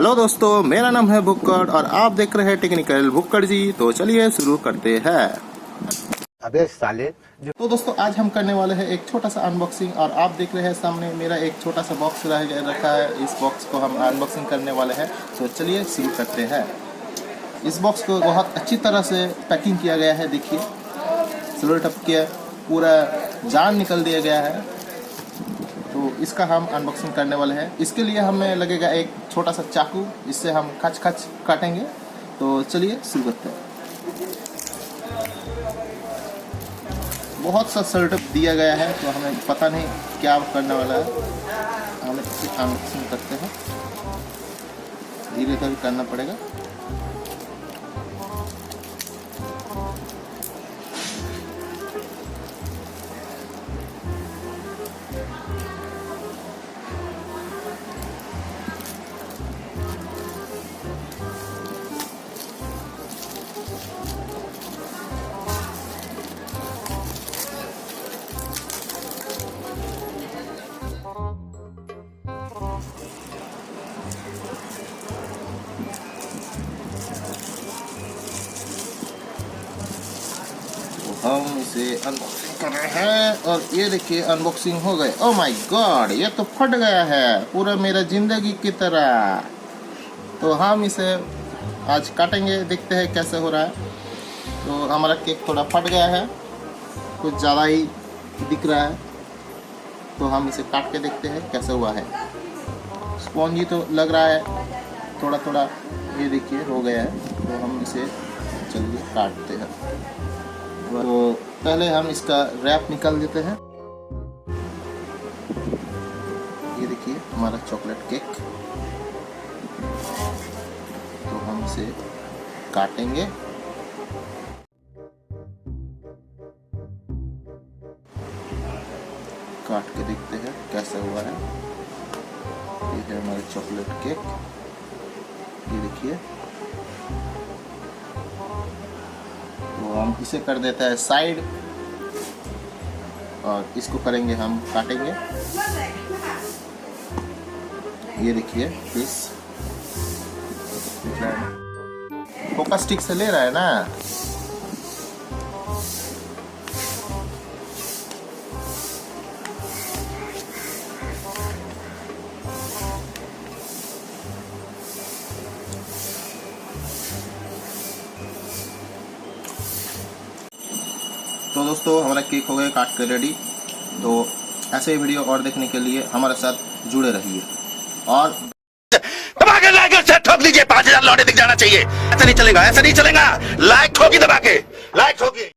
Hello दोस्तों, मेरा नाम है भुक्कड़ और आप देख रहे हैं टेक्निकल भुक्कड़ जी। तो चलिए शुरू करते हैं। अबे साले। तो दोस्तों आज हम करने वाले हैं एक छोटा सा अनबॉक्सिंग और आप देख रहे हैं सामने मेरा एक छोटा सा बॉक्स रखा है। इस बॉक्स को हम अनबॉक्सिंग करने वाले हैं। तो चलिए शुरू करते हैं। इस बॉक्स को बहुत अच्छी तरह से पैकिंग किया गया है। देखिए सिल्वर टप के पूरा जान निकल दिया गया है। तो इसका हम अनबॉक्सिंग करने वाले हैं। इसके लिए हमें लगेगा एक छोटा सा चाकू, इससे हम खच खच काटेंगे। तो चलिए शुरू करते हैं। बहुत सा सेटअप दिया गया है तो हमें पता नहीं क्या करने वाला है। हमें इसे अनबॉक्सिंग करते हैं, धीरे धीरे करना पड़ेगा। हम इसे अनबॉक्सिंग कर रहे हैं और ये देखिए अनबॉक्सिंग हो गए। ओह माय गॉड, ये तो फट गया है पूरा मेरा जिंदगी की तरह। तो हम इसे आज काटेंगे, देखते हैं कैसे हो रहा है। तो हमारा केक थोड़ा फट गया है, कुछ ज़्यादा ही दिख रहा है। तो हम इसे काट के देखते हैं कैसे हुआ है। स्पॉन्जी तो लग रहा है थोड़ा थोड़ा, ये देखिए हो गया है। तो हम इसे चलिए काटते हैं। तो पहले हम इसका रैप निकाल देते हैं। ये देखिए हमारा चॉकलेट केक। तो हम इसे काटेंगे। काट के देखते हैं कैसा हुआ है। ये है हमारा चॉकलेट केक, ये देखिए। तो हम इसे कर देते हैं साइड और इसको करेंगे हम काटेंगे। ये देखिए पीस फोकस स्टिक से ले रहा है ना। तो दोस्तों हमारा केक हो गया काट के रेडी। तो ऐसे ही वीडियो और देखने के लिए हमारे साथ जुड़े रहिए और दबा के लाइक से ठोक दीजिए। 5000 लौटे दिख जाना चाहिए। ऐसा नहीं चलेगा, ऐसा नहीं चलेगा। लाइक ठोकी दबा के, लाइक ठोकी।